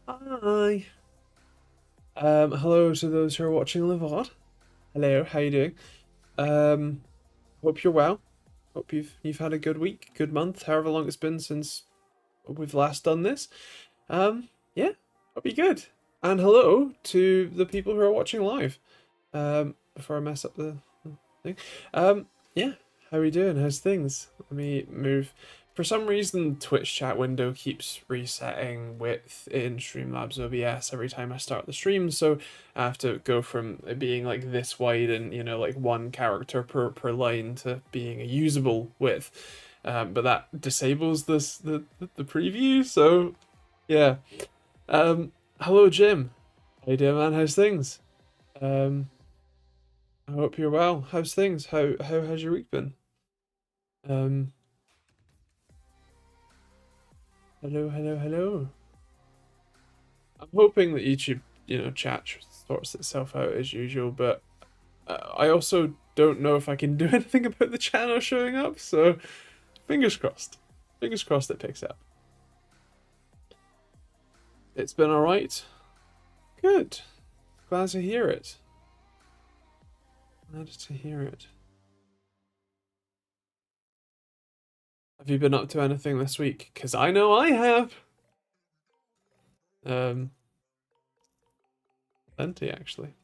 Hi. Hello to those who are watching the VOD. Hello, how you doing? Um, hope you're well. Hope you've had a good week, good month, however long it's been since we've last done this. Yeah, hope you're good. And hello to the people who are watching live. Before I mess up the thing. Yeah, how are you doing? How's things? Let me move. For some reason, Twitch chat window keeps resetting width in Streamlabs OBS every time I start the stream, so I have to go from it being like this wide and like one character per line to being a usable width. But that disables the preview, so yeah. Hello Jim. How you doing, man? How's things? Um, I hope you're well. How's things? How has your week been? Um, hello. I'm hoping that YouTube, chat sorts itself out as usual, but I also don't know if I can do anything about the channel showing up, so fingers crossed. Fingers crossed it picks up. It's been alright. Good. Glad to hear it. Glad to hear it. Have you been up to anything this week? Because I know I have. Plenty actually.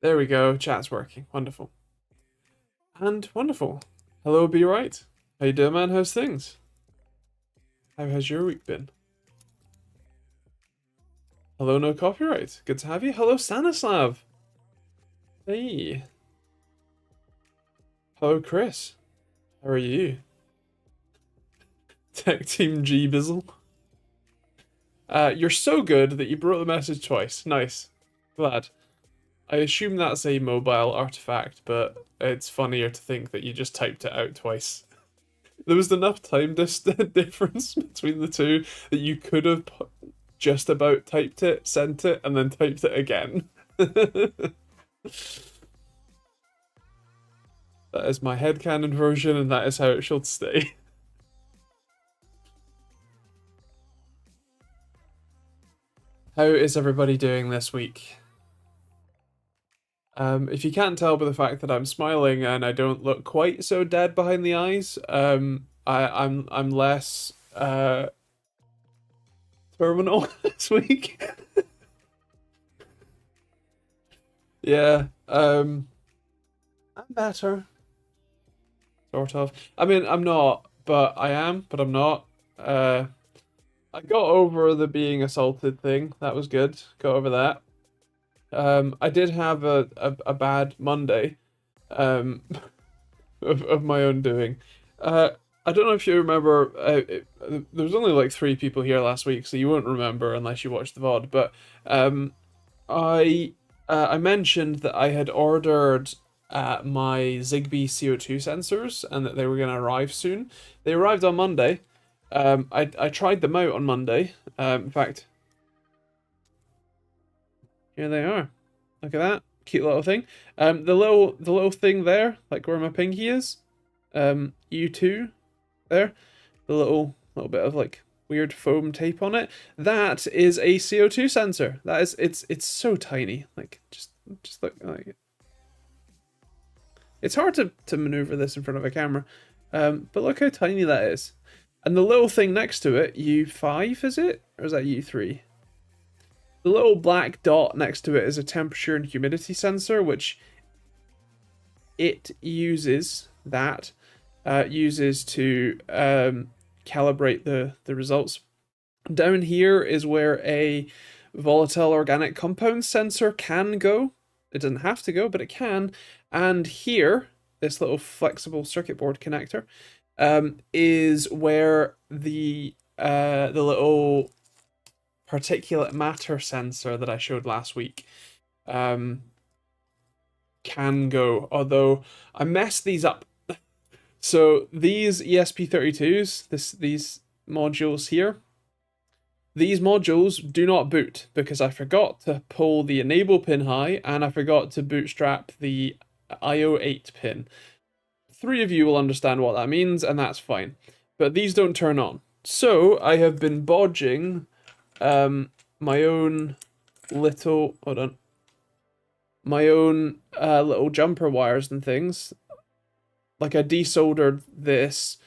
There we go. Chat's working. Wonderful. And wonderful. Hello, Be Right. How you doing, man? How's things? How has your week been? Hello, No Copyright. Good to have you. Hello, Stanislav. Hey. Hello, Chris. How are you? Tech Team G Bizzle. You're so good that you brought the message twice. Nice. Glad. I assume that's a mobile artifact, but it's funnier to think that you just typed it out twice. There was enough time difference between the two that you could have just about typed it, sent it, and then typed it again. That is my headcanon version, and that is how it should stay. How is everybody doing this week? If you can't tell by the fact that I'm smiling and I don't look quite so dead behind the eyes, I'm less terminal this week. Yeah, I'm better, sort of. I mean, I'm not, but I am, but I'm not. I got over the being assaulted thing. That was good. Got over that. I did have a bad Monday, um, of my own doing. I don't know if you remember. There was only like three people here last week, so you won't remember unless you watch the VOD. But I I mentioned that I had ordered my Zigbee CO2 sensors and that they were going to arrive soon. They arrived on Monday. I tried them out on Monday. In fact, here they are. Look at that cute little thing. The little thing there, like where my pinky is. U2 there, the little bit of like weird foam tape on it. That is a CO2 sensor. That is it's so tiny. Like just look like it. It's hard to maneuver this in front of a camera. But look how tiny that is. And the little thing next to it, U5 is it? Or is that U3? The little black dot next to it is a temperature and humidity sensor, which it uses to calibrate the results. Down here is where a volatile organic compound sensor can go. It doesn't have to go, but it can. And here, this little flexible circuit board connector, is where the little particulate matter sensor that I showed last week can go. Although I messed these up. So these ESP32s, these modules here, these modules do not boot because I forgot to pull the enable pin high and I forgot to bootstrap the IO8 pin. Three of you will understand what that means, and that's fine. but these don't turn on. So I have been bodging my own little, hold on, my own little jumper wires and things. Like I desoldered this,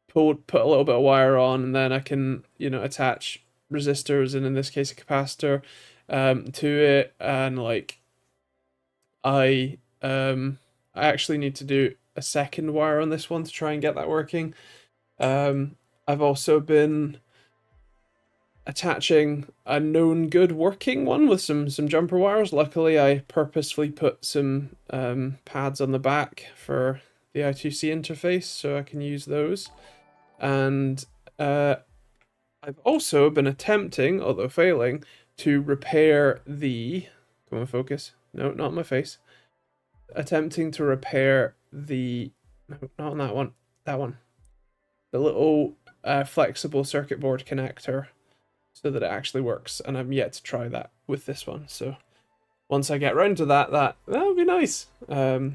put a little bit of wire on, and then I can, attach resistors, and in this case a capacitor, to it. And like I actually need to do a second wire on this one to try and get that working. I've also been attaching a known good working one with some jumper wires. Luckily, I purposefully put some pads on the back for the I2C interface, so I can use those. And I've also been attempting, although failing, to repair the... Come on, focus. No, not my face. Attempting to repair the... No, not on that one. That one. The little flexible circuit board connector, so that it actually works, and I'm yet to try that with this one. So once I get around to that'll be nice. So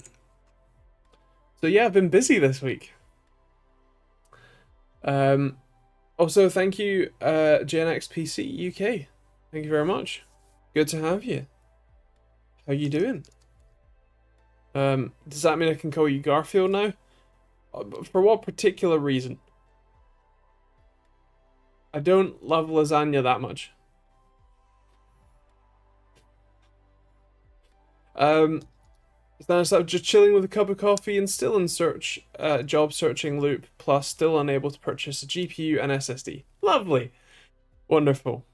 yeah, I've been busy this week. Also, thank you, GenXPC UK. Thank you very much. Good to have you. How you doing? Does that mean I can call you Garfield now? For what particular reason? I don't love lasagna that much. So I was just chilling with a cup of coffee and still in job searching loop, plus still unable to purchase a GPU and SSD. Lovely. Wonderful.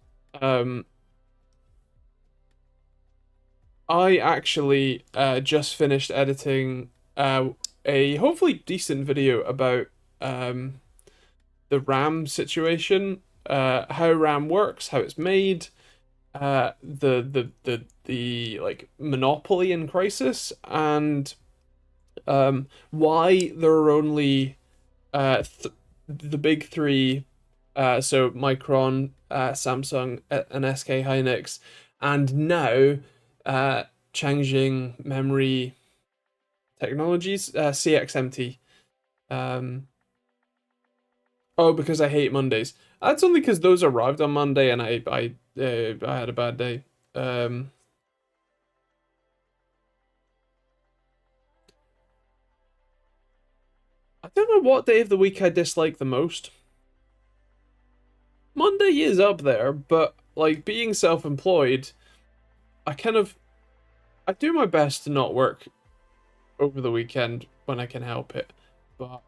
I actually just finished editing a hopefully decent video about the RAM situation, how RAM works, how it's made, the like monopoly in Crisis, and why there are only the big three, so Micron, Samsung, and SK Hynix, and now Changjing Memory Technologies, CXMT. Oh, because I hate Mondays. That's only because those arrived on Monday and I had a bad day. I don't know what day of the week I dislike the most. Monday is up there, but like being self-employed, I do my best to not work over the weekend when I can help it, but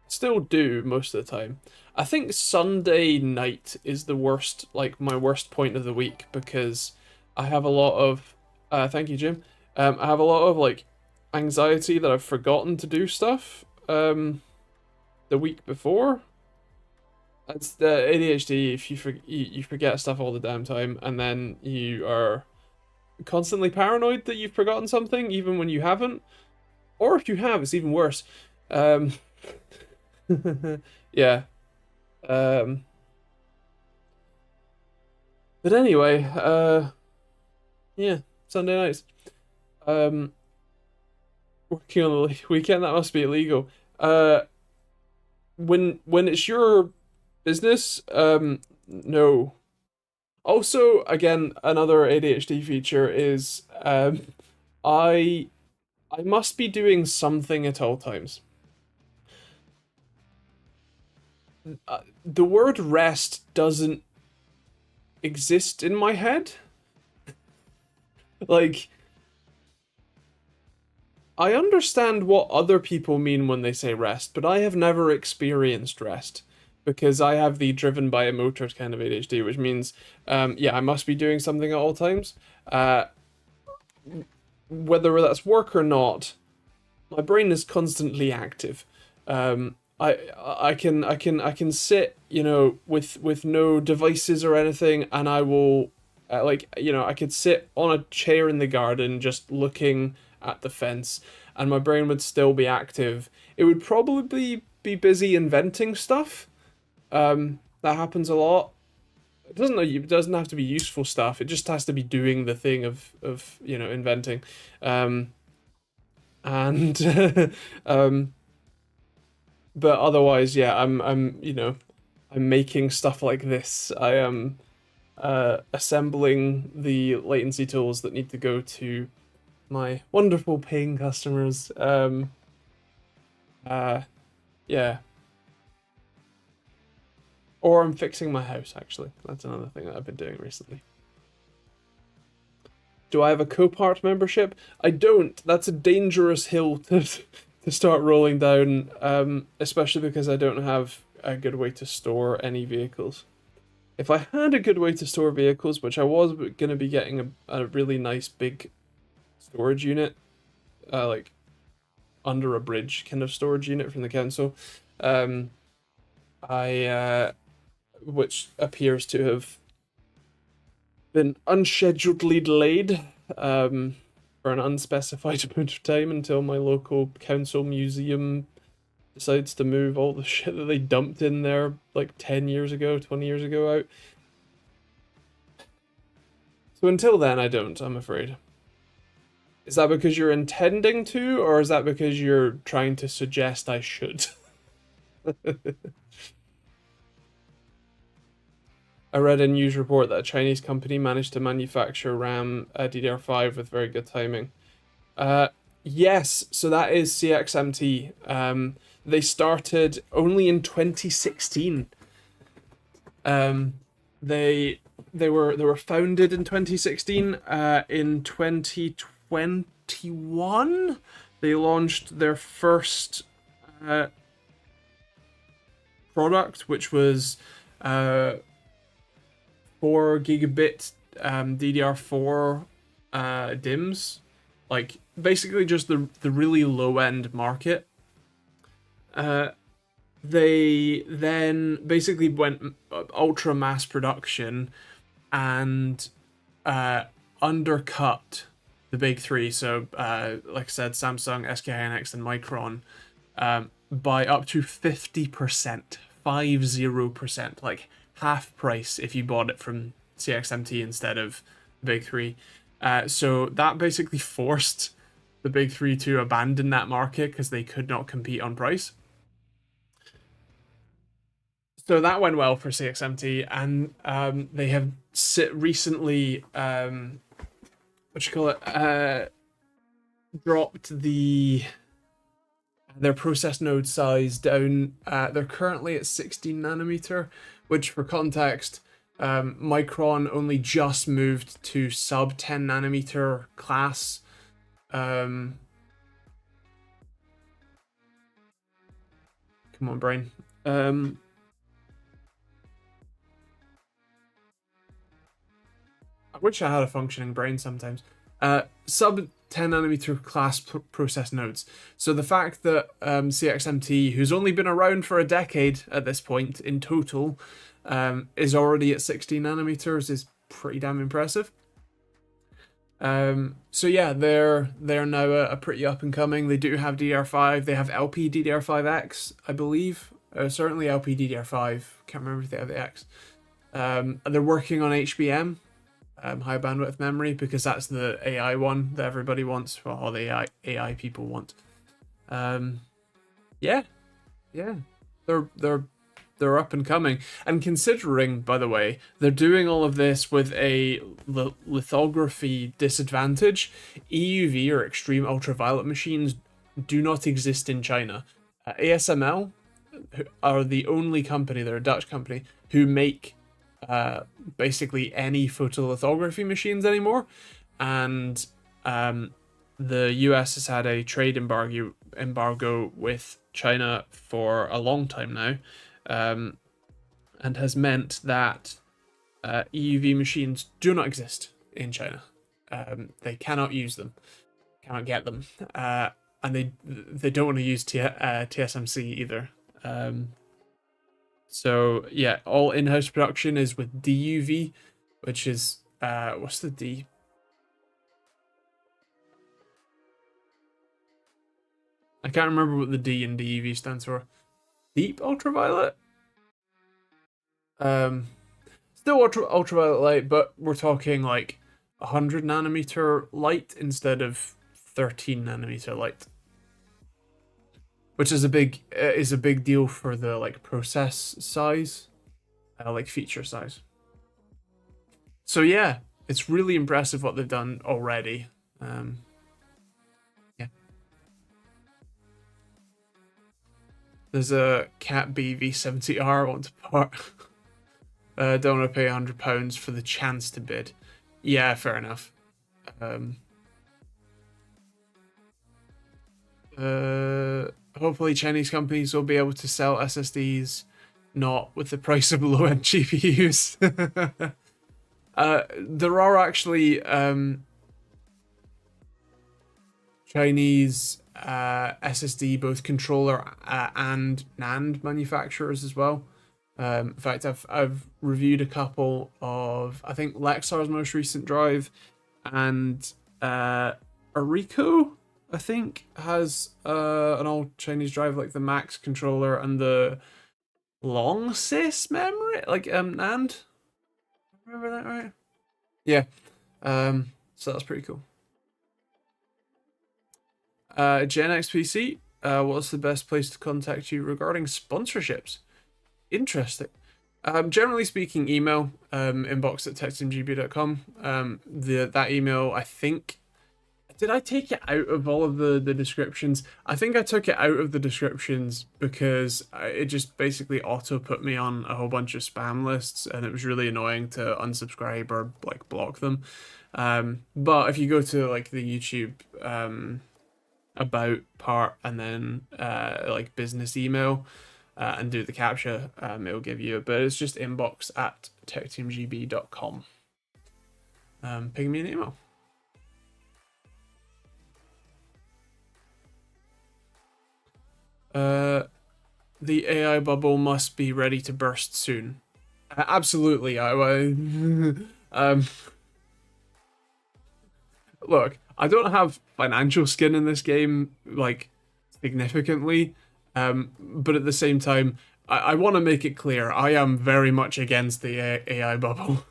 still do most of the time. I think Sunday night is the worst, like my worst point of the week, because I have a lot of thank you, Jim. I have a lot of like anxiety that I've forgotten to do stuff the week before. That's the ADHD. If you forget stuff all the damn time, and then you are constantly paranoid that you've forgotten something even when you haven't, or if you have, it's even worse. Yeah. But anyway, yeah, Sunday nights. Working on the weekend, that must be illegal. When it's your business, no. Also, again, another ADHD feature is I must be doing something at all times. The word rest doesn't exist in my head. Like, I understand what other people mean when they say rest, but I have never experienced rest because I have the driven by a motor kind of ADHD, which means, yeah, I must be doing something at all times. Whether that's work or not, my brain is constantly active. I can sit, with no devices or anything, and I will, I could sit on a chair in the garden just looking at the fence, and my brain would still be active. It would probably be busy inventing stuff. That happens a lot. It doesn't have to be useful stuff. It just has to be doing the thing of inventing. And But otherwise, yeah, I'm I'm making stuff like this. I am assembling the latency tools that need to go to my wonderful paying customers. Uh, yeah. Or I'm fixing my house, actually. That's another thing that I've been doing recently. Do I have a Copart membership? I don't. That's a dangerous hill to start rolling down, especially because I don't have a good way to store any vehicles. If I had a good way to store vehicles, which I was going to be getting a really nice big storage unit, like under a bridge kind of storage unit from the council, um, which appears to have been unscheduledly delayed for an unspecified amount of time until my local council museum decides to move all the shit that they dumped in there like 10 years ago, 20 years ago out. So until then, I don't, I'm afraid. Is that because you're intending to, or is that because you're trying to suggest I should? I read a news report that a Chinese company managed to manufacture RAM DDR5 with very good timing. Yes, so that is CXMT. They started only in 2016. They were founded in 2016. In 2021, they launched their first product, which was 4 gigabit DDR4 DIMMs, like basically just the really low end market. They then basically went ultra mass production and undercut the big three. So, like I said, Samsung, SK Hynix, and Micron by up to 50%, 50%, like half price if you bought it from CXMT instead of the big three. So that basically forced the big three to abandon that market because they could not compete on price. So that went well for CXMT, and they have recently, what you call it, dropped their process node size down. They're currently at 16 nanometer, which, for context, Micron only just moved to sub 10 nanometer class. Come on, brain. I wish I had a functioning brain sometimes. Sub 10 nanometer class process nodes. So the fact that CXMT, who's only been around for a decade at this point in total, is already at 16 nanometers is pretty damn impressive. So yeah, they're now a pretty up and coming. They do have DDR5. They have LP DDR5X, I believe. Certainly LP DDR5. Can't remember if they have the X. They're working on HBM, high bandwidth memory, because that's the AI one that everybody wants. Well, all the AI people want. Yeah, they're up and coming. And considering, by the way, they're doing all of this with a lithography disadvantage, EUV or extreme ultraviolet machines do not exist in China. ASML are the only company, they're a Dutch company, who make basically any photolithography machines anymore. And the US has had a trade embargo with China for a long time now. And has meant that EUV machines do not exist in China. They cannot use them, cannot get them, and they don't want to use TSMC either. So yeah, all in-house production is with DUV, which is what's the D? I can't remember what the D in DUV stands for. Deep ultraviolet. Still ultraviolet light, but we're talking like 100 nanometer light instead of 13 nanometer light. which is a big deal for the like process size, like feature size. So yeah, it's really impressive what they've done already. Yeah, there's a Cat B V70R I want to part. Don't want to pay £100 for the chance to bid. Yeah, fair enough. Um, Hopefully Chinese companies will be able to sell SSDs not with the price of low-end GPUs. There are actually Chinese SSD both controller and NAND manufacturers as well. In fact, I've reviewed a couple of, I think Lexar's most recent drive, and Arico, I think, has an old Chinese drive like the Max controller and the long sys memory, like NAND. Remember that right? Yeah. So that's pretty cool. Gen X PC, what's the best place to contact you regarding sponsorships? Interesting. Generally speaking, email, inbox at TechteamGB.com. That email, I think, did I take it out of all of the descriptions? I think I took it out of the descriptions because it just basically auto put me on a whole bunch of spam lists, and it was really annoying to unsubscribe or like block them. But if you go to like the YouTube about part and then like business email and do the captcha, it'll give you, but it's just inbox at TechteamGB.com. Ping me an email. The AI bubble must be ready to burst soon. Absolutely. Look, I don't have financial skin in this game, like, significantly, but at the same time, I want to make it clear, I am very much against the AI bubble.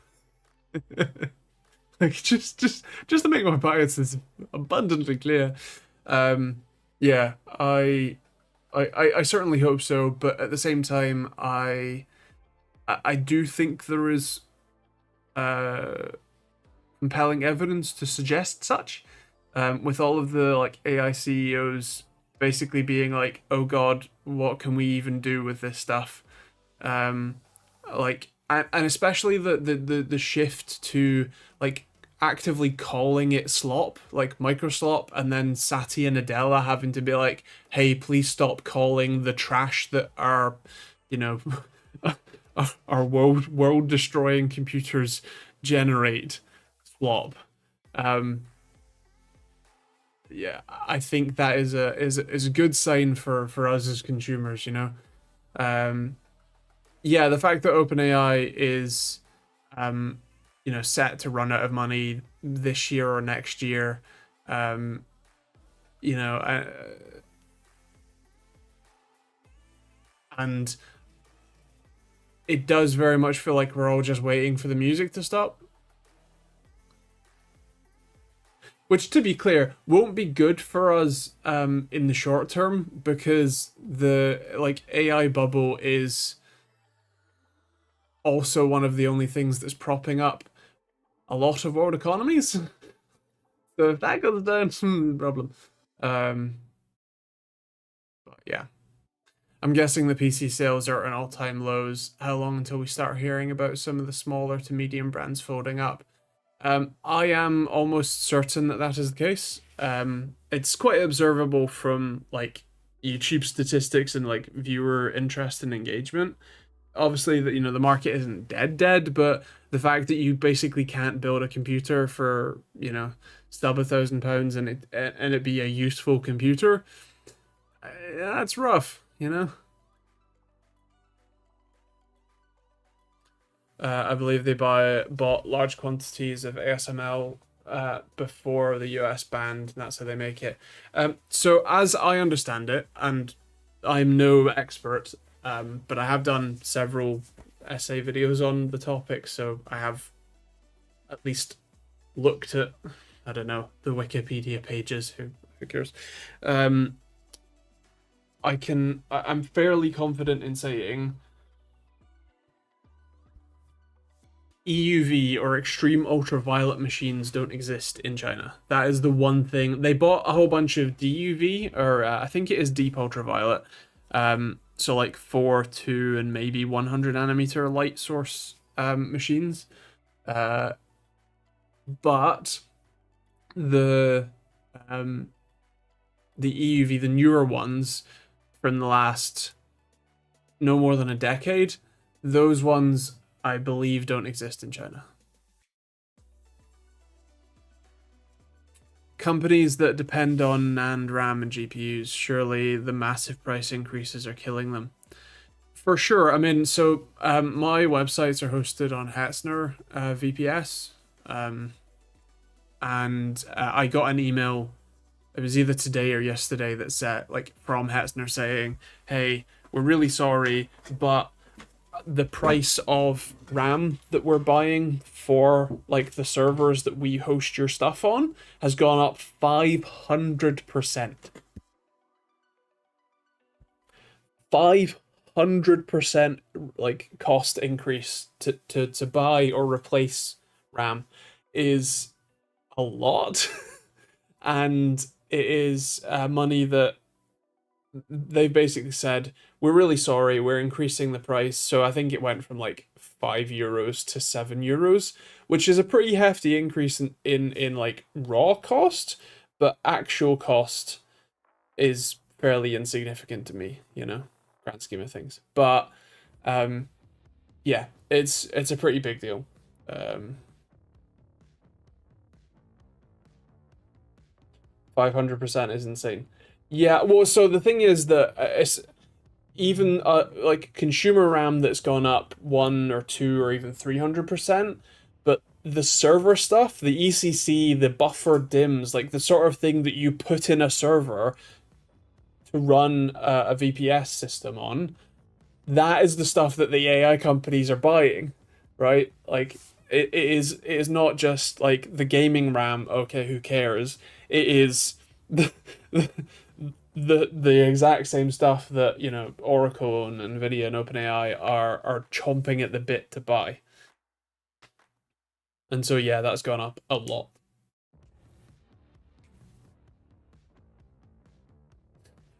Like, just to make my biases abundantly clear. Yeah, I certainly hope so, but at the same time, I do think there is compelling evidence to suggest such. With all of the like AI CEOs basically being like, "Oh God, what can we even do with this stuff?" Like, and especially the shift to like actively calling it slop, like microslop, and then Satya Nadella having to be like, "Hey, please stop calling the trash that are, you know, our world destroying computers generate slop." Yeah, I think that is a good sign for us as consumers, you know. Yeah, the fact that OpenAI is set to run out of money this year or next year, you know, and it does very much feel like we're all just waiting for the music to stop. Which, to be clear, won't be good for us in the short term, because the like AI bubble is also one of the only things that's propping up a lot of world economies. So if that goes down, problem. But yeah, I'm guessing the PC sales are at all-time lows. How long until we start hearing about some of the smaller to medium brands folding up? I am almost certain that that is the case. It's quite observable from like YouTube statistics and like viewer interest and engagement. Obviously, that the market isn't dead, but the fact that you basically can't build a computer for sub £1,000 and it be a useful computer, that's rough, you know. I believe they bought large quantities of ASML before the US banned, and that's how they make it. So as I understand it, and I'm no expert, but I have done several essay videos on the topic, so I have at least looked at, I don't know, the Wikipedia pages. Who cares? I'm fairly confident in saying EUV or extreme ultraviolet machines don't exist in China. That is the one thing. They bought a whole bunch of DUV, or I think it is deep ultraviolet. So like 4, 2, and maybe 100 nanometer light source machines. But the um, the EUV, the newer ones from the last no more than a decade, those ones I believe don't exist in China. Companies that depend on NAND, RAM, and GPUs, surely the massive price increases are killing them. For sure. I mean, so my websites are hosted on Hetzner VPS, and I got an email. It was either today or yesterday that said, like, from Hetzner saying, "Hey, we're really sorry, but the price of RAM that we're buying for like the servers that we host your stuff on has gone up 500%. 500% like cost increase to buy or replace RAM is a lot." And it is money that they basically said, "We're really sorry, we're increasing the price." So I think it went from like €5 to €7, which is a pretty hefty increase in like raw cost, but actual cost is fairly insignificant to me, grand scheme of things. But yeah, it's a pretty big deal. 500% is insane. Yeah, well, so the thing is that it's even like consumer RAM that's gone up 1 or 2 or even 300%, but the server stuff, the ECC, the buffer DIMMs, like the sort of thing that you put in a server to run a VPS system on, that is the stuff that the AI companies are buying, right? Like it is not just like the gaming RAM. Okay, who cares? It is the the exact same stuff that Oracle and Nvidia and OpenAI are chomping at the bit to buy. And so yeah, that's gone up a lot.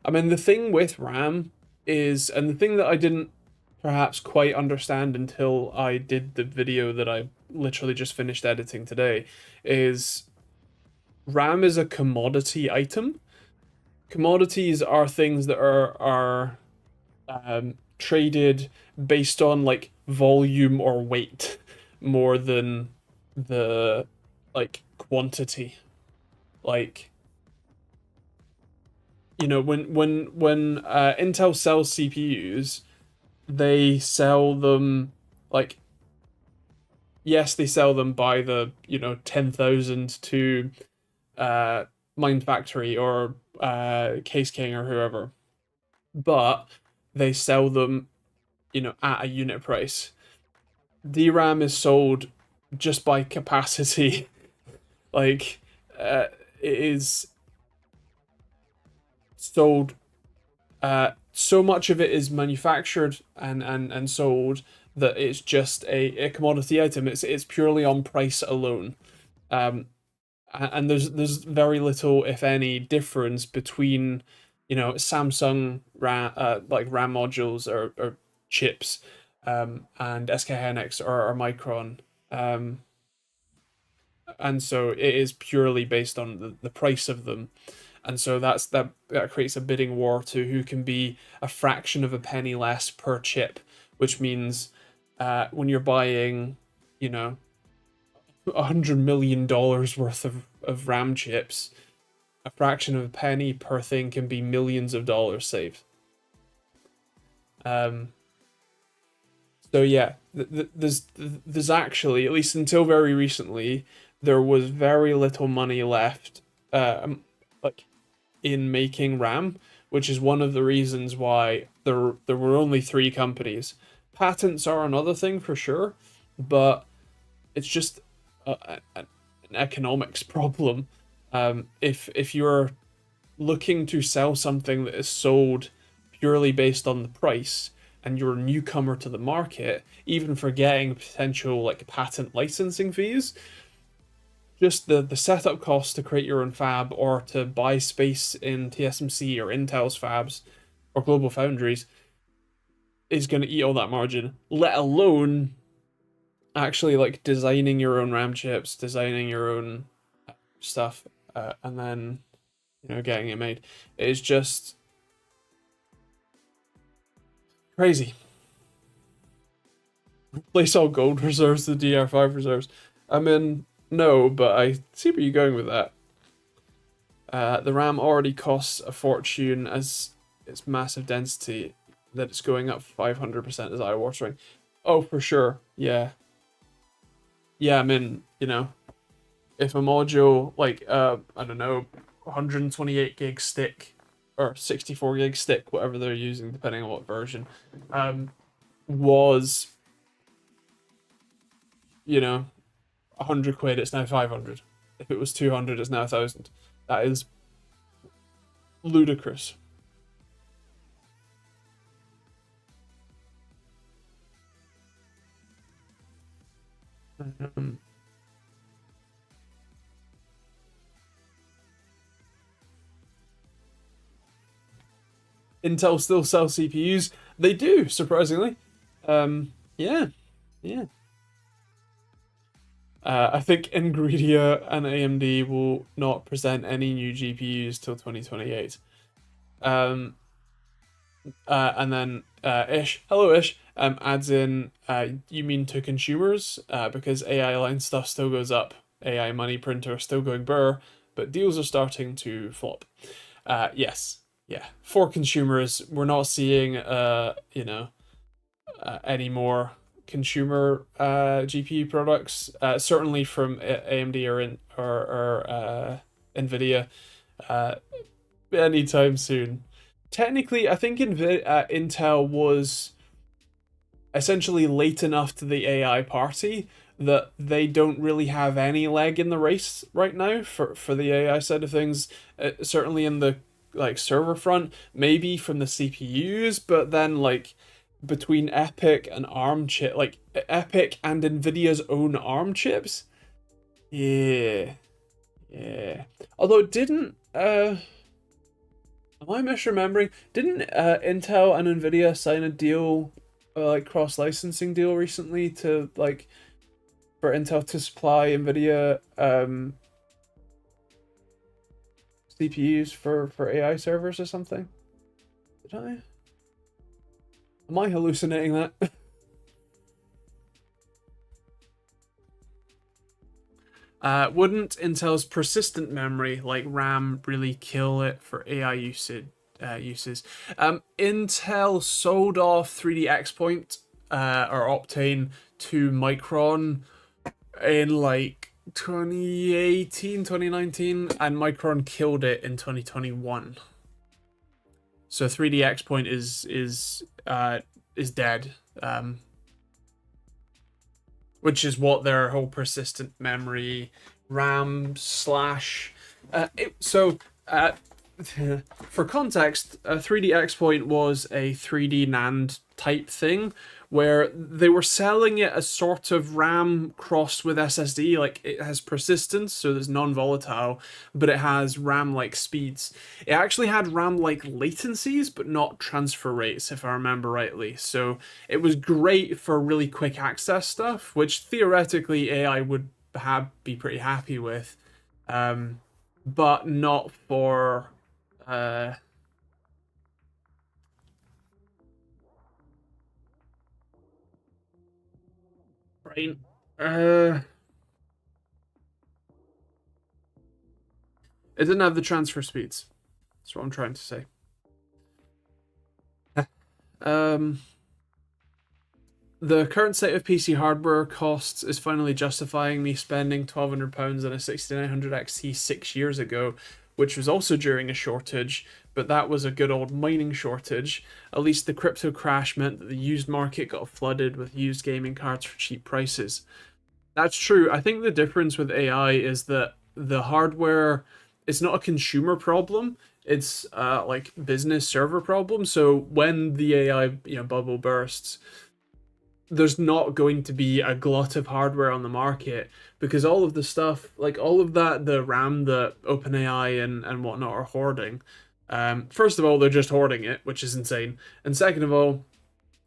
I mean, the thing with RAM is, and the thing that I didn't perhaps quite understand until I did the video that I literally just finished editing today, is RAM is a commodity item. Commodities are things that are traded based on like volume or weight more than the like quantity. Like when Intel sells CPUs, they sell them like, yes, they sell them by the 10,000 to Mind Factory or Case King or whoever, but they sell them at a unit price. DRAM is sold just by capacity. Like it is sold, so much of it is manufactured and sold that it's just a commodity item. It's purely on price alone. And there's very little, if any, difference between Samsung RAM, like RAM modules or chips, and SK Hynix or Micron. And so it is purely based on the price of them. And so that creates a bidding war to who can be a fraction of a penny less per chip, which means when you're buying, $100 million worth of RAM chips, a fraction of a penny per thing can be millions of dollars saved. So yeah, there's actually, at least until very recently, there was very little money left, like in making RAM, which is one of the reasons why there were only 3 companies. Patents are another thing for sure, but it's just an economics problem. If you're looking to sell something that is sold purely based on the price and you're a newcomer to the market, even forgetting potential like patent licensing fees, just the setup costs to create your own fab or to buy space in TSMC or Intel's fabs or Global Foundries is going to eat all that margin, let alone actually like designing your own RAM chips, designing your own stuff, and then getting it made. It's just crazy. Replace all gold reserves, the DR5 reserves. I mean, no, but I see where you're going with that. The RAM already costs a fortune as its massive density that it's going up 500% is eye-watering. Oh, for sure. Yeah. Yeah, I mean, if a module like I don't know, 128 gig stick or 64 gig stick, whatever they're using, depending on what version, was 100 quid, it's now 500. If it was 200, it's now 1,000. That is ludicrous. Intel still sells CPUs. They do, surprisingly. Yeah, yeah. I think Nvidia and AMD will not present any new GPUs till 2028. And then Ish, hello Ish, adds in, you mean to consumers? Because AI line stuff still goes up, AI money printer still going burr, but deals are starting to flop. Yes, yeah. For consumers, we're not seeing, any more consumer GPU products. Certainly from AMD or Nvidia, anytime soon. Technically, I think Intel was essentially late enough to the AI party that they don't really have any leg in the race right now for the AI side of things. Certainly in the like server front, maybe from the CPUs, but then like between Epic and ARM chip, like Epic and Nvidia's own ARM chips, yeah, yeah. Although didn't am I misremembering? Didn't Intel and Nvidia sign a deal, like cross licensing deal recently to like for Intel to supply Nvidia CPUs for AI servers or something? Did I? Am I hallucinating that? Wouldn't Intel's persistent memory, like RAM, really kill it for AI uses? Intel sold off 3D Xpoint or Optane to Micron in like 2018, 2019, and Micron killed it in 2021. So 3D Xpoint is dead. Which is what their whole persistent memory RAM slash. For context, 3D Xpoint was a 3D NAND type thing where they were selling it as sort of RAM crossed with SSD. Like it has persistence, so there's non-volatile, but it has RAM-like speeds. It actually had RAM-like latencies, but not transfer rates, if I remember rightly. So it was great for really quick access stuff, which theoretically AI would be pretty happy with, but not for right. It didn't have the transfer speeds. That's what I'm trying to say. Um, the current state of PC hardware costs is finally justifying me spending £1,200 on a 6900 XT 6 years ago, which was also during a shortage, but that was a good old mining shortage. At least the crypto crash meant that the used market got flooded with used gaming cards for cheap prices. That's true. I think the difference with AI is that the hardware is not a consumer problem. it's like business server problem. So when the AI bubble bursts, there's not going to be a glut of hardware on the market because all of the stuff, like all of that, the RAM that OpenAI and whatnot are hoarding. First of all, they're just hoarding it, which is insane. And second of all,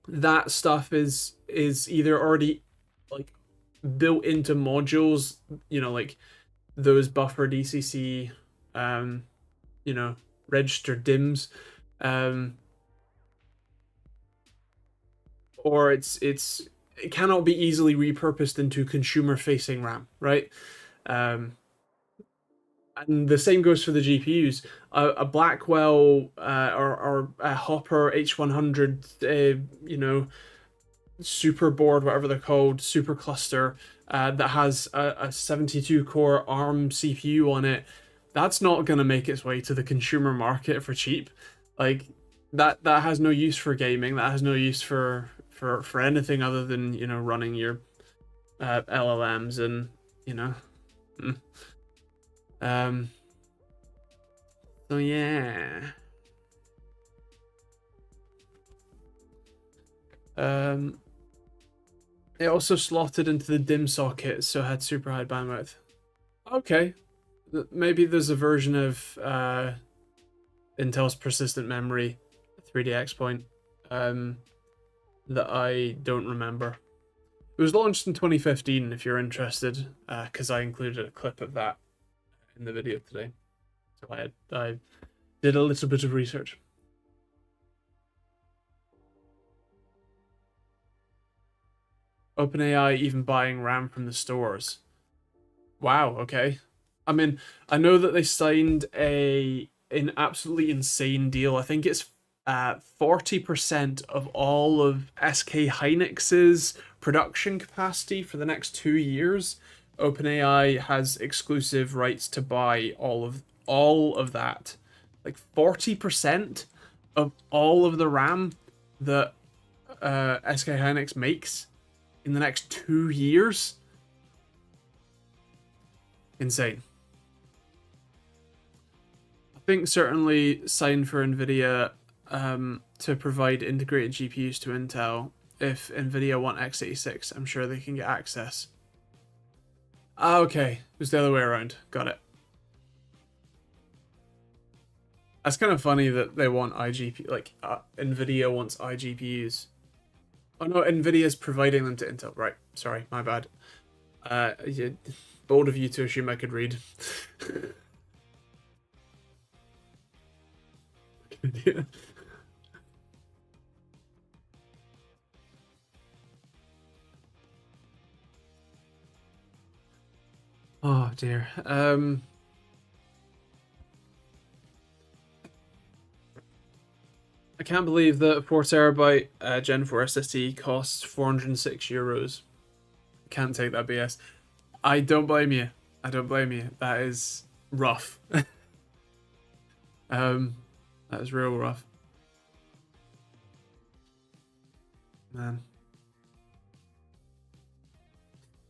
that stuff is either already like built into modules, like those buffer DCC, um, registered DIMMs, um, or it cannot be easily repurposed into consumer facing RAM, right? Um, and the same goes for the GPUs. A Blackwell or a Hopper H100, super board, whatever they're called, super cluster that has a 72 core ARM CPU on it. That's not going to make its way to the consumer market for cheap. Like that has no use for gaming. That has no use for anything other than running your LLMs and you know. Um. So yeah. It also slotted into the DIMM socket, so it had super high bandwidth. Okay, maybe there's a version of Intel's persistent memory 3DX point that I don't remember. It was launched in 2015 if you're interested, because I included a clip of that in the video today. So I did a little bit of research. OpenAI even buying RAM from the stores. Wow, okay. I mean, I know that they signed an absolutely insane deal. I think it's 40% of all of SK Hynix's production capacity for the next 2 years. OpenAI has exclusive rights to buy all of that. Like 40% of all of the RAM that SK Hynix makes in the next 2 years. Insane. I think certainly signed for NVIDIA to provide integrated GPUs to Intel. If NVIDIA want x86, I'm sure they can get access. Ah, okay. It was the other way around. Got it. That's kind of funny that they want iGPU, like NVIDIA wants iGPUs. Oh no, NVIDIA's providing them to Intel. Right, sorry, my bad. Yeah, bold of you to assume I could read. Yeah. Oh dear. I can't believe that a 4 terabyte Gen 4 SSD costs €406. Can't take that BS. I don't blame you. I don't blame you. That is rough. That is real rough. Man.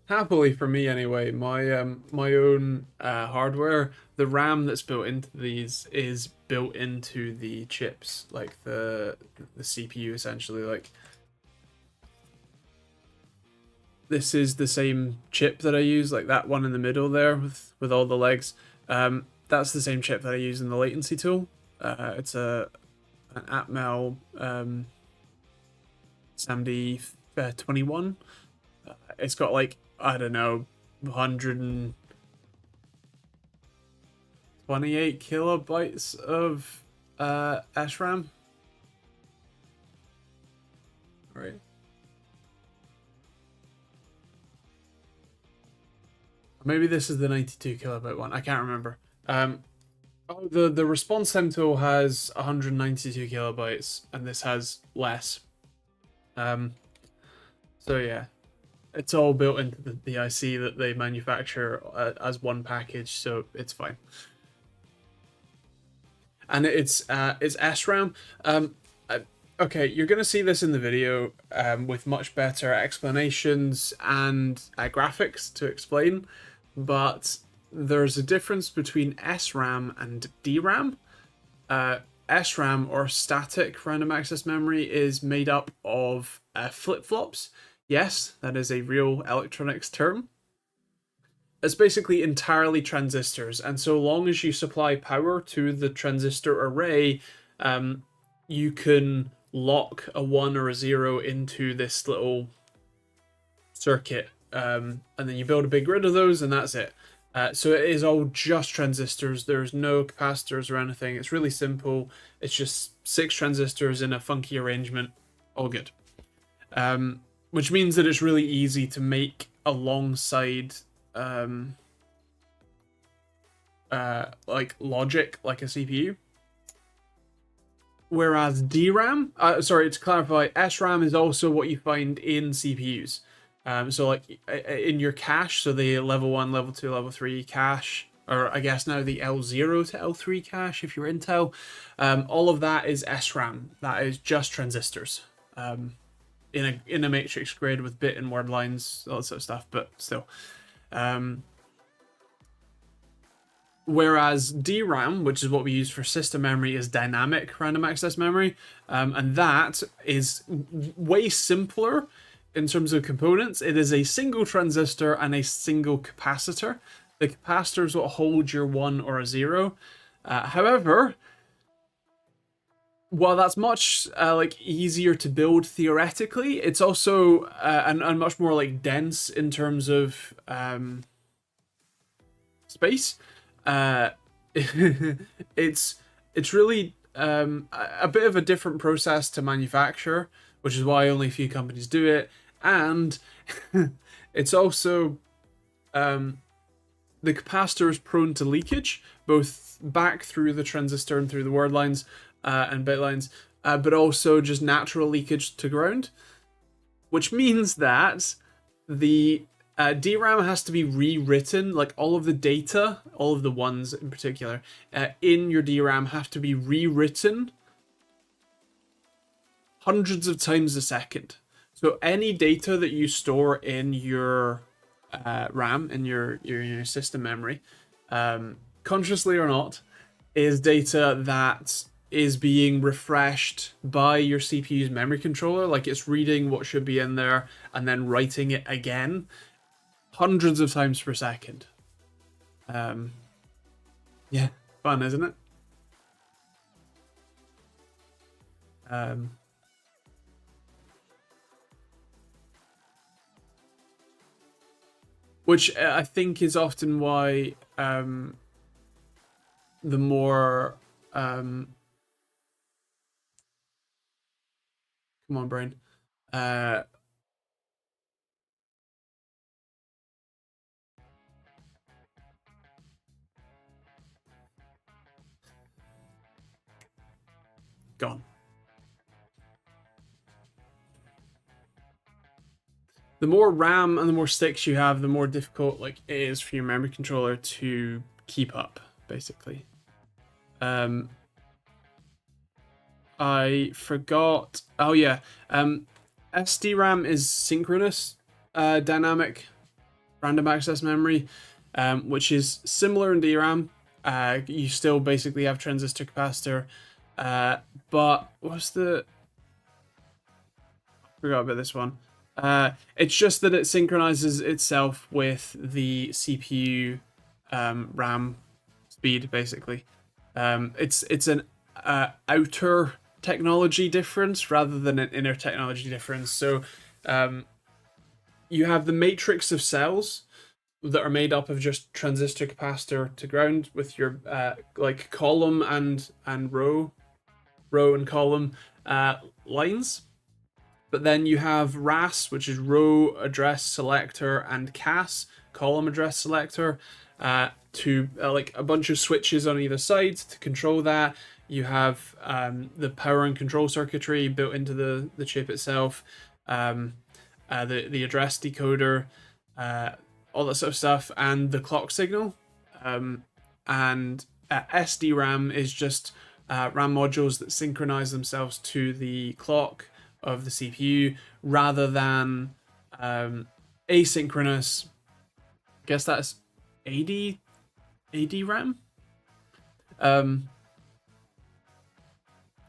Happily for me anyway, my own hardware, the RAM that's built into these is built into the chips, like the CPU essentially. Like this is the same chip that I use, like that one in the middle there with all the legs. That's the same chip that I use in the latency tool. It's an Atmel SAMD 21. It's got like, I don't know, 128 kilobytes of SRAM. Right. Maybe this is the 92 kilobyte one. I can't remember. Oh, the response time tool has 192 kilobytes, and this has less. So yeah, it's all built into the IC that they manufacture as one package, so it's fine. And it's SRAM. Okay, you're gonna see this in the video with much better explanations and graphics to explain, but there's a difference between SRAM and DRAM. SRAM, or static random access memory, is made up of flip-flops. Yes, that is a real electronics term. It's basically entirely transistors, and so long as you supply power to the transistor array, you can lock a 1 or a 0 into this little circuit, and then you build a big grid of those, and that's it. So it is all just transistors. There's no capacitors or anything. It's really simple. It's just 6 transistors in a funky arrangement. All good. Which means that it's really easy to make alongside like logic, like a CPU. Whereas DRAM, sorry, to clarify, SRAM is also what you find in CPUs. So like in your cache, so the level 1, level 2, level 3 cache, or I guess now the L0 to L3 cache if you're Intel, all of that is SRAM. That is just transistors in a matrix grid with bit and word lines, all that sort of stuff, but still. Whereas DRAM, which is what we use for system memory, is dynamic random access memory, and that is way simpler in terms of components. It is a single transistor and a single capacitor. The capacitor is what holds your 1 or a 0. However, while that's much like easier to build theoretically, it's also and much more like dense in terms of space. It's really a bit of a different process to manufacture, which is why only a few companies do it, and it's also the capacitor is prone to leakage, both back through the transistor and through the word lines and bit lines, but also just natural leakage to ground, which means that the DRAM has to be rewritten, like all of the data, all of the ones in particular, in your DRAM have to be rewritten hundreds of times a second. So any data that you store in your RAM, in your system memory, consciously or not, is data that is being refreshed by your CPU's memory controller. Like it's reading what should be in there and then writing it again hundreds of times per second. Yeah, fun, isn't it? Which I think is often why the more come on, brain. Gone. The more RAM and the more sticks you have, the more difficult like it is for your memory controller to keep up, basically. I forgot. Oh yeah. SDRAM is synchronous dynamic random access memory, which is similar in DRAM. You still basically have transistor capacitor, but what's the? I forgot about this one. It's just that it synchronizes itself with the CPU RAM speed, basically. It's an outer technology difference rather than an inner technology difference. So you have the matrix of cells that are made up of just transistor capacitor to ground with your like column and row and column lines. But then you have RAS, which is row address selector, and CAS, column address selector, to like a bunch of switches on either side to control that. You have the power and control circuitry built into the chip itself, the address decoder, all that sort of stuff, and the clock signal. And SDRAM is just RAM modules that synchronize themselves to the clock of the CPU rather than asynchronous. I guess that's AD RAM.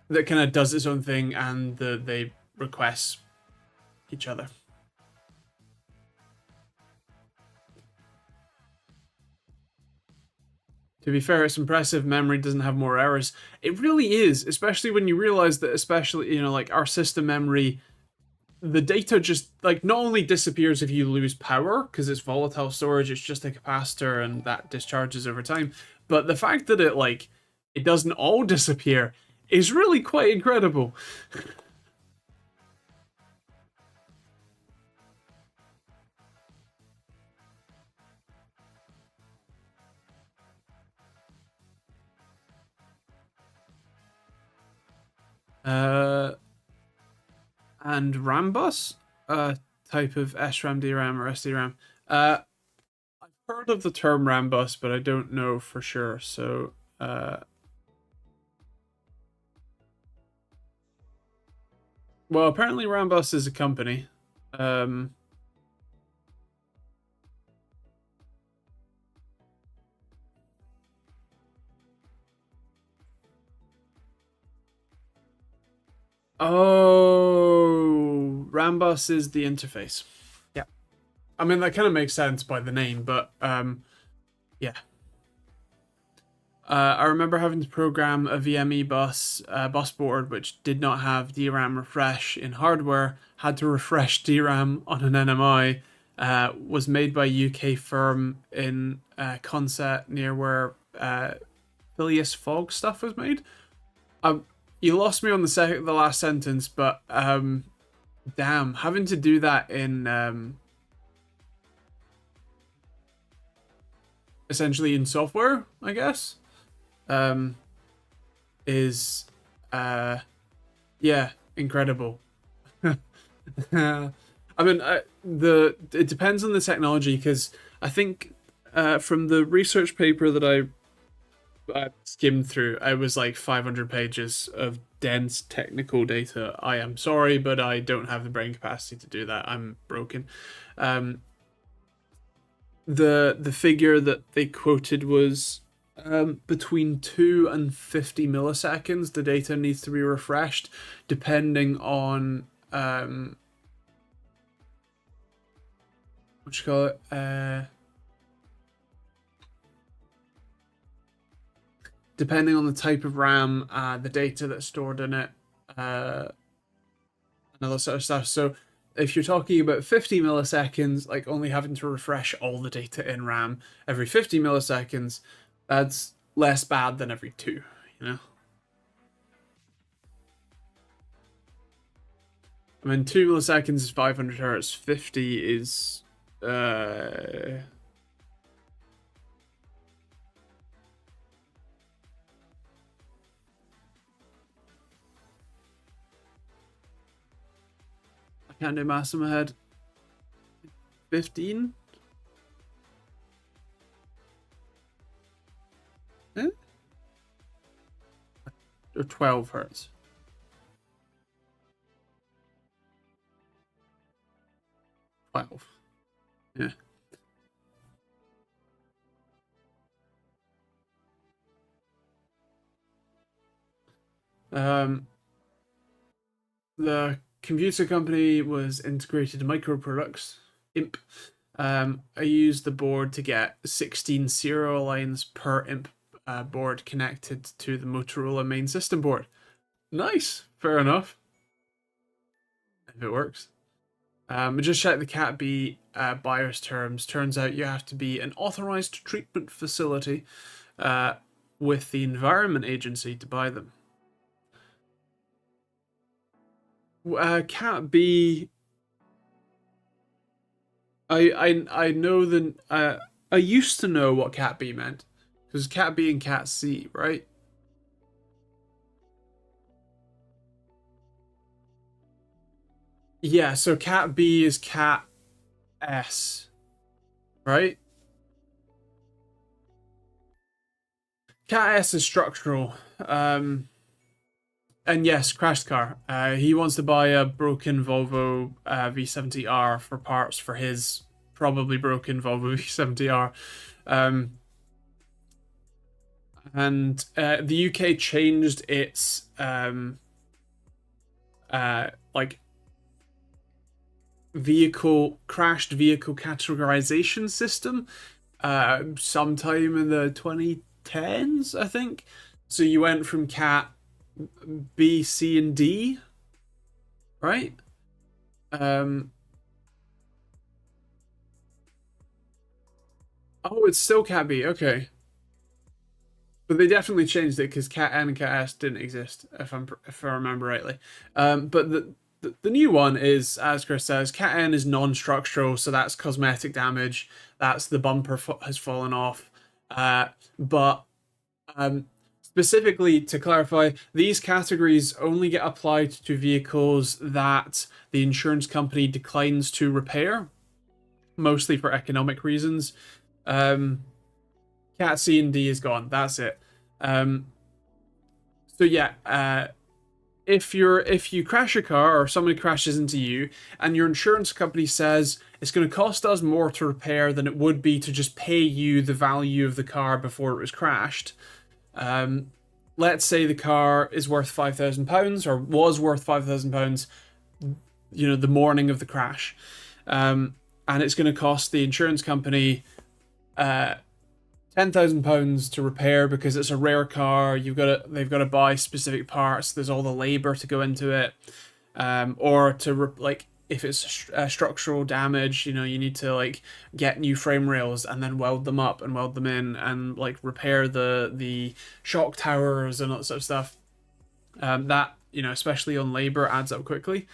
that kind of does its own thing, and they request each other. To be fair, it's impressive memory doesn't have more errors. It really is, especially when you realize that, especially, like our system memory, the data just, like, not only disappears if you lose power, because it's volatile storage, it's just a capacitor and that discharges over time, but the fact that it doesn't all disappear is really quite incredible. Uh, and RAM bus, type of SRAM, DRAM, or SDRAM. I've heard of the term RAM bus, but I don't know for sure. So, well, apparently RAM bus is a company. Oh, Rambus is the interface. Yeah. I mean, that kind of makes sense by the name, but yeah. I remember having to program a VME bus board which did not have DRAM refresh in hardware, had to refresh DRAM on an NMI, was made by a UK firm in Consett near where Phileas Fogg stuff was made. You lost me on the last sentence, but damn, having to do that in essentially in software, I guess, is yeah, incredible. I mean, it depends on the technology, because I think from the research paper that I skimmed through, I was like 500 pages of dense technical data. I am sorry, but I don't have the brain capacity to do that. I'm broken. The figure that they quoted was between 2 and 50 milliseconds. The data needs to be refreshed, depending on what you call it. Depending on the type of RAM, the data that's stored in it, and all that sort of stuff. So if you're talking about 50 milliseconds, like only having to refresh all the data in RAM every 50 milliseconds, that's less bad than every 2, you know? I mean, 2 milliseconds is 500 hertz, 50 is I can't do maths in my head. 15? Eh? Or 12 hertz? 12. Yeah. The computer company was Integrated Micro Products, IMP. I used the board to get 16 serial lines per IMP board connected to the Motorola main system board. Nice, fair enough. If it works. I just checked the Cat B buyer's terms. Turns out you have to be an authorized treatment facility with the Environment Agency to buy them. Cat B. I know the I used to know what Cat B meant, because Cat B and Cat C, right? Yeah, so Cat B is Cat S, right? Cat S is structural. And yes, crashed car. He wants to buy a broken Volvo V70R for parts for his probably broken Volvo V70R. And the UK changed its like crashed vehicle categorization system sometime in the 2010s, I think. So you went from cat B, C, and D, right? Um, oh, it's still cat B. Okay, but they definitely changed it because cat N and cat S didn't exist, if I remember rightly. But the new one is, as Chris says, cat N is non-structural, so that's cosmetic damage. That's the bumper has fallen off. But specifically to clarify, these categories only get applied to vehicles that the insurance company declines to repair, mostly for economic reasons. Cat C and D is gone. That's it. So yeah, if you crash a car or somebody crashes into you and your insurance company says it's going to cost us more to repair than it would be to just pay you the value of the car before it was crashed. Let's say the car is worth £5,000 or was worth £5,000, the morning of the crash, and it's going to cost the insurance company £10,000 to repair because it's a rare car. They've got to buy specific parts. There's all the labor to go into it, or to if it's structural damage, you need to get new frame rails and then weld them up and weld them in and repair the shock towers and all that sort of stuff. That especially on labor adds up quickly,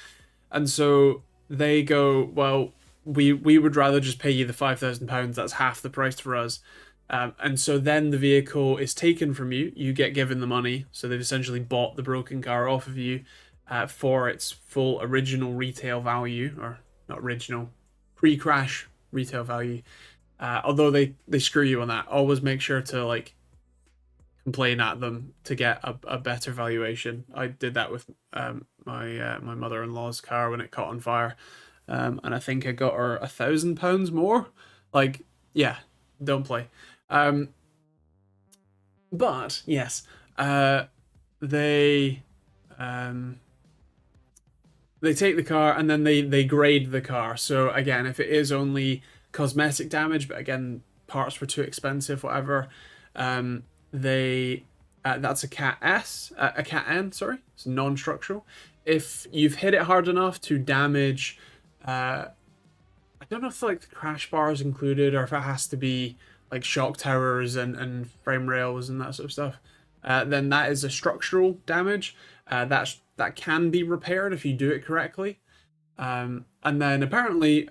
and so they go, well, we would rather just pay you the £5,000. That's half the price for us. And so then the vehicle is taken from you. You get given the money. So they've essentially bought the broken car off of you for its full original retail value, or not original, pre-crash retail value. Although they screw you on that. Always make sure to complain at them to get a better valuation. I did that with my mother-in-law's car when it caught on fire, and I think I got her £1,000 more. Yeah, don't play. But yes, they take the car and then they grade the car. So again, if it is only cosmetic damage, but again, parts were too expensive, whatever, that's a cat N, sorry, it's non-structural. If you've hit it hard enough to damage, I don't know if the crash bar is included or if it has to be shock towers and frame rails and that sort of stuff, then that is a structural damage. That can be repaired if you do it correctly. And then apparently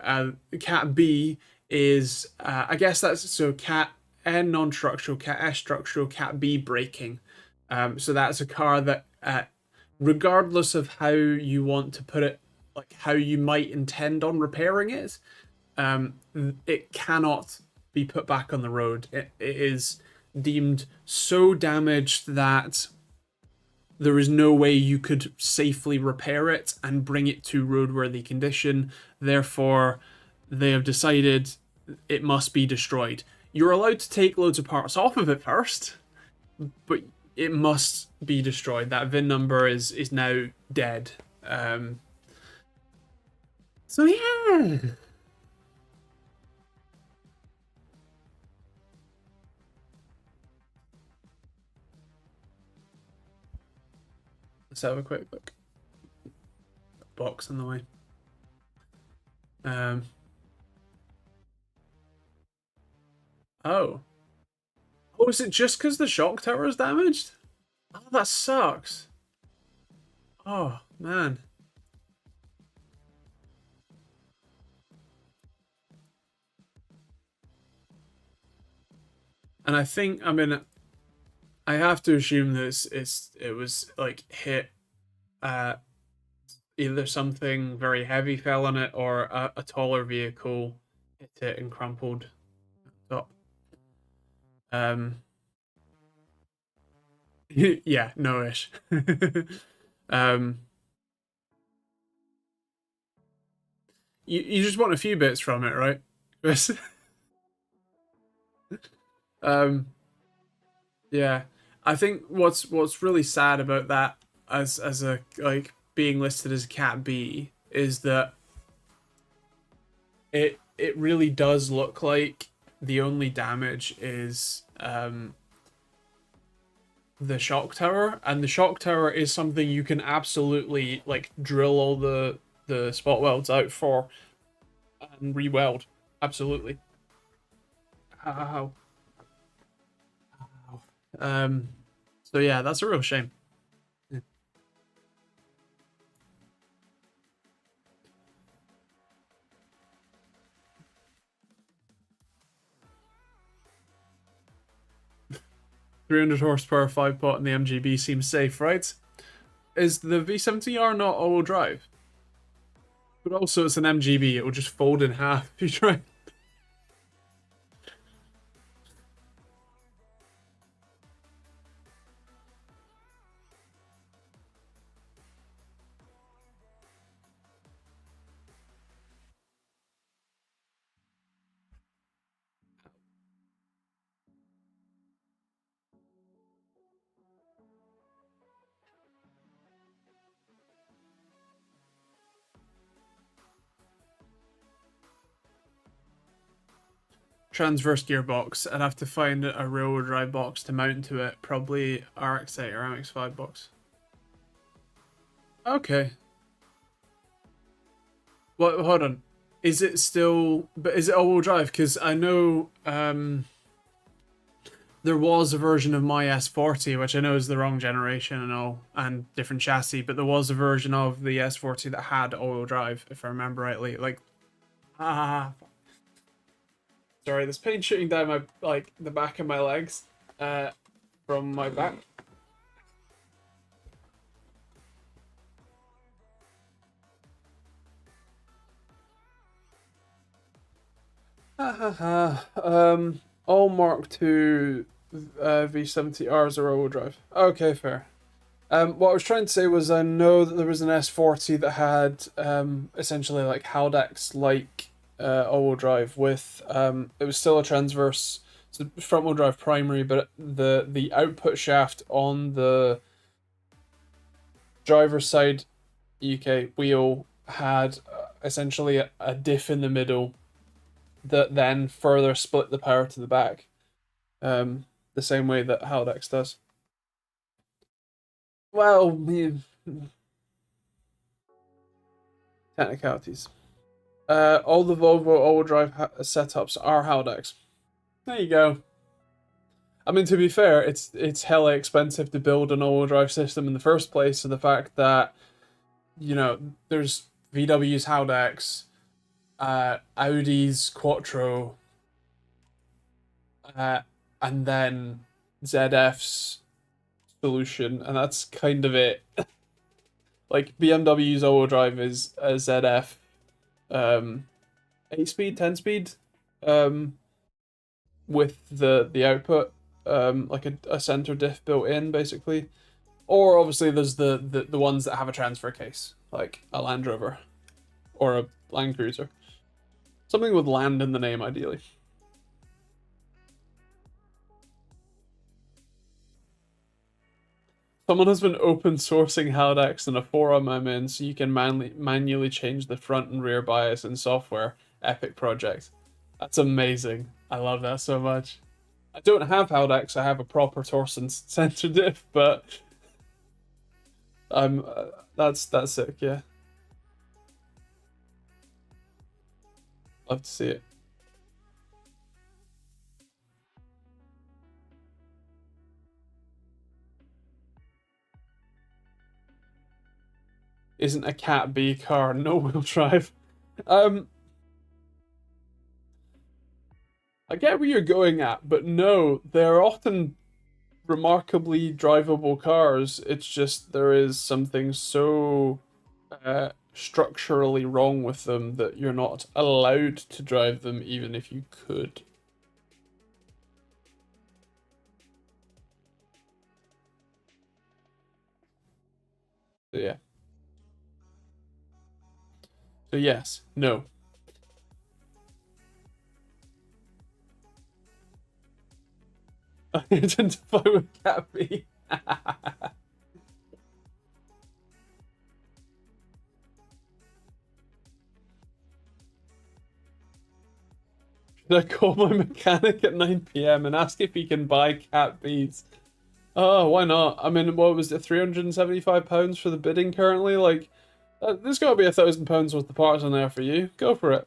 cat B is, I guess that's, so cat N non-structural, cat S structural, cat B braking. So that's a car that, regardless of how you want to put it, how you might intend on repairing it, it cannot be put back on the road. It is deemed so damaged that there is no way you could safely repair it and bring it to roadworthy condition. Therefore, they have decided it must be destroyed. You're allowed to take loads of parts off of it first, but it must be destroyed. That VIN number is now dead. So yeah. Let's have a quick look. Box in the way. Oh, is it just because the shock tower is damaged? Oh, that sucks. Oh man. And I think, I have to assume that it was hit, either something very heavy fell on it or a taller vehicle hit it and crumpled up. Yeah, no-ish. You just want a few bits from it, right? Yeah, I think what's really sad about that as a like being listed as a Cat B is that it really does look like the only damage is the shock tower, and the shock tower is something you can absolutely like drill all the spot welds out for and re-weld. Absolutely. Ow. Ow. So yeah, that's a real shame. 300 horsepower 5-pot in the MGB seems safe, right? Is the V70R not all-wheel drive? But also it's an MGB, it will just fold in half if you try. Transverse gearbox. I'd have to find a rear-wheel drive box to mount to it. Probably RX-8 or MX-5 box. Okay. Well, hold on. Is it still... But is it all-wheel drive? Because I know there was a version of my S40, which I know is the wrong generation and all, and different chassis, but there was a version of the S40 that had all-wheel drive, if I remember rightly. Like, sorry, there's pain shooting down my, like, the back of my legs, from my back. All Mark II V70Rs are all-wheel drive. Okay, fair. What I was trying to say was I know that there was an S40 that had essentially like Haldex like all-wheel drive with it was still a transverse, so front-wheel drive primary, but the output shaft on the driver's side UK wheel had essentially a diff in the middle that then further split the power to the back, the same way that Haldex does. Well, technicalities. All the Volvo all-wheel drive setups are Haldex. There you go. I mean, to be fair, it's hella expensive to build an all-wheel drive system in the first place. So the fact that there's VW's Haldex, Audi's Quattro, and then ZF's solution, and that's kind of it. Like BMW's all-wheel drive is a ZF, 8-speed, 10-speed, with the output, like a center diff built in, basically. Or obviously there's the ones that have a transfer case, like a Land Rover or a Land Cruiser. Something with land in the name, ideally. Someone has been open sourcing Haldex in a forum I'm in, so you can manually change the front and rear bias in software. Epic project. That's amazing. I love that so much. I don't have Haldex, I have a proper Torsen center diff, but I'm that's sick, yeah. Love to see it. Isn't a Cat B car no wheel drive? I get where you're going at, but no, they're often remarkably drivable cars. It's just there is something so structurally wrong with them that you're not allowed to drive them even if you could. So yeah. So yes, no. I identify with Cat B. Should I call my mechanic at 9 p.m. and ask if he can buy cat beads? Oh, why not? I mean, what was it, £375 for the bidding currently? Like, there's got to be £1,000 worth of parts on there for you. Go for it.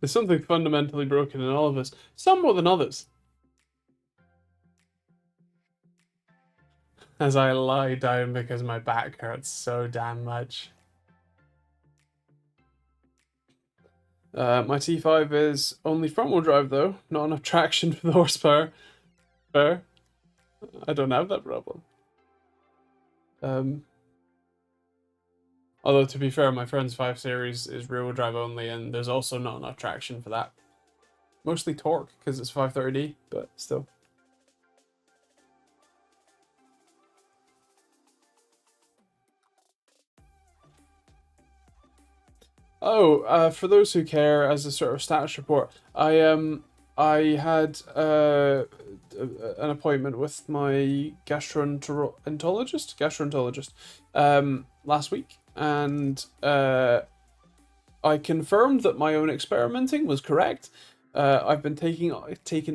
There's something fundamentally broken in all of us, some more than others. As I lie down because my back hurts so damn much. My T5 is only front-wheel drive though, not enough traction for the horsepower. Fair. I don't have that problem. Although to be fair, my friend's 5 Series is rear-wheel drive only, and there's also not enough traction for that. Mostly torque because it's 530D, but still. Oh, for those who care, as a sort of status report, I had an appointment with my gastroenterologist last week, and I confirmed that my own experimenting was correct. I've been taking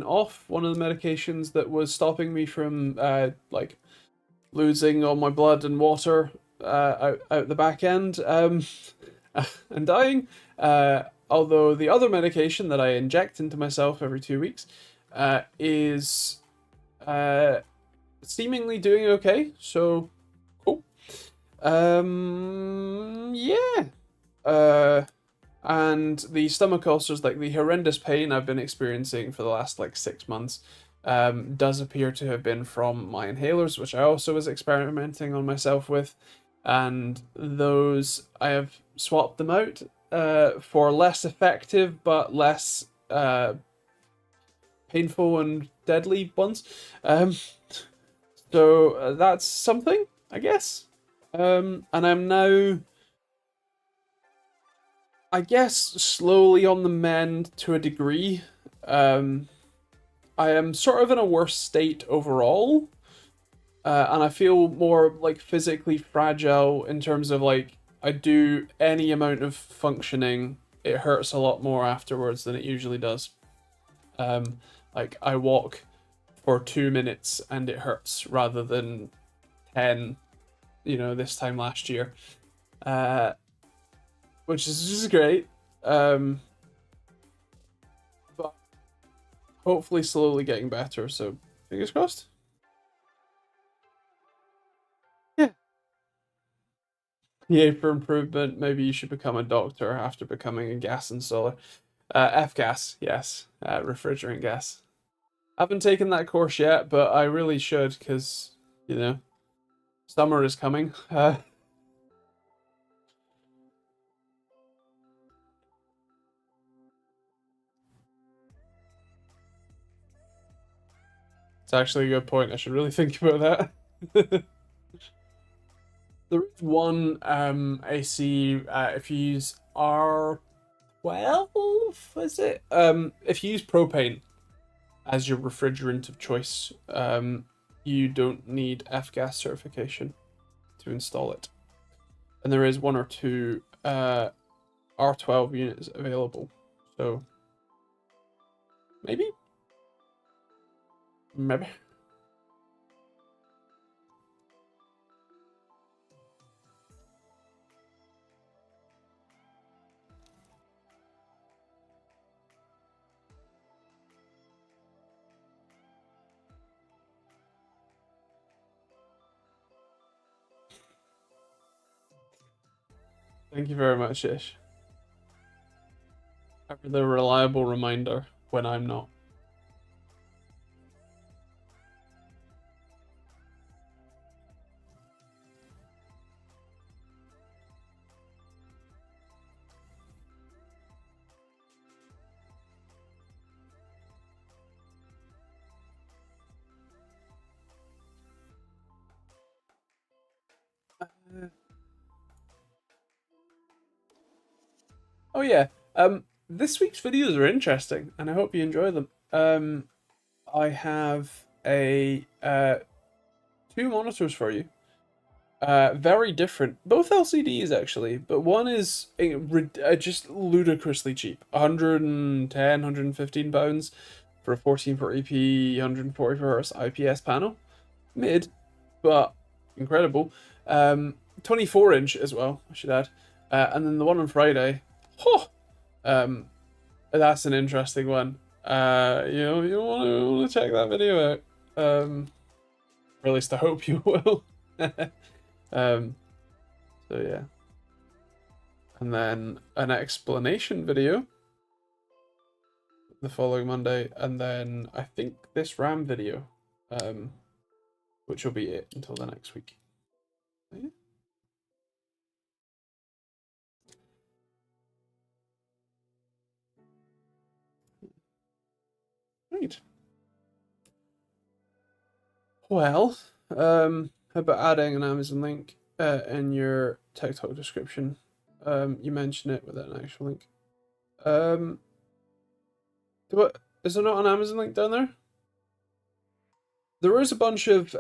off one of the medications that was stopping me from like losing all my blood and water out the back end. And dying. Although the other medication that I inject into myself every 2 weeks is seemingly doing okay. So cool. Yeah. And the stomach ulcers, like the horrendous pain I've been experiencing for the last like 6 months, does appear to have been from my inhalers, which I also was experimenting on myself with. And those, I have swapped them out for less effective but less painful and deadly ones. So that's something, I guess. And I'm now, I guess, slowly on the mend to a degree. I am sort of in a worse state overall. And I feel more like physically fragile in terms of like I do any amount of functioning, it hurts a lot more afterwards than it usually does. Like I walk for 2 minutes and it hurts rather than 10, this time last year, which is just great. But hopefully slowly getting better. So fingers crossed. Yeah. Yeah, for improvement, maybe you should become a doctor after becoming a gas installer. F-gas, yes. Refrigerant gas. I haven't taken that course yet, but I really should because, summer is coming. It's actually a good point. I should really think about that. There is one AC if you use R12, is it? If you use propane as your refrigerant of choice, you don't need F-gas certification to install it. And there is one or two R12 units available. So maybe? Maybe. Thank you very much, Ish. For the reliable reminder when I'm not. Oh yeah. This week's videos are interesting, and I hope you enjoy them. I have a two monitors for you. Very different. Both LCDs actually, but one is just ludicrously cheap. 110, 115 pounds for a 1440p 140 Hz IPS panel. Mid, but incredible. 24-inch as well, I should add. And then the one on Friday, that's an interesting one. You want to check that video out. Or at least I hope you will. So yeah. And then an explanation video the following Monday, and then I think this RAM video, which will be it until the next week. So, yeah. Right. Well, how about adding an Amazon link in your Tech Talk description? You mention it with an actual link. What is there not an Amazon link down there? There is a bunch of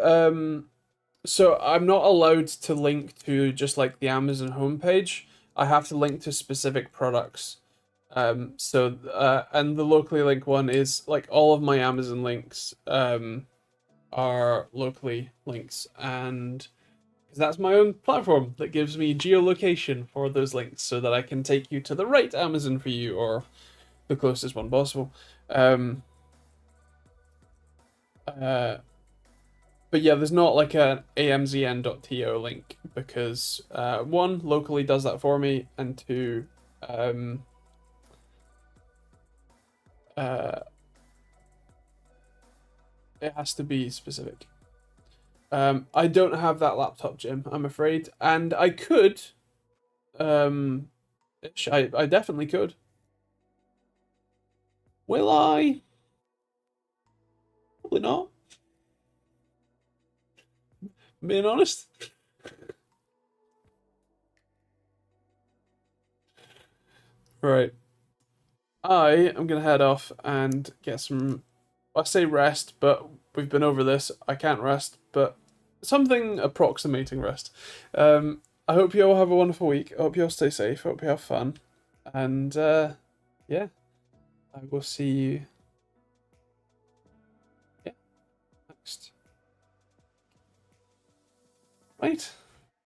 so I'm not allowed to link to just like the Amazon homepage. I have to link to specific products. And the locally linked one is like all of my Amazon links are locally links, and because that's my own platform that gives me geolocation for those links so that I can take you to the right Amazon for you or the closest one possible. But yeah, there's not like an amzn.to link because one, locally does that for me, and two, it has to be specific. I don't have that laptop, Jim, I'm afraid, and I could. I definitely could. Will I? Probably not. Being honest. Right. I am gonna head off and get some. I say rest, but we've been over this. I can't rest, but something approximating rest. I hope you all have a wonderful week. I hope you all stay safe. I hope you have fun, and yeah, I will see you. Yeah, next. Right.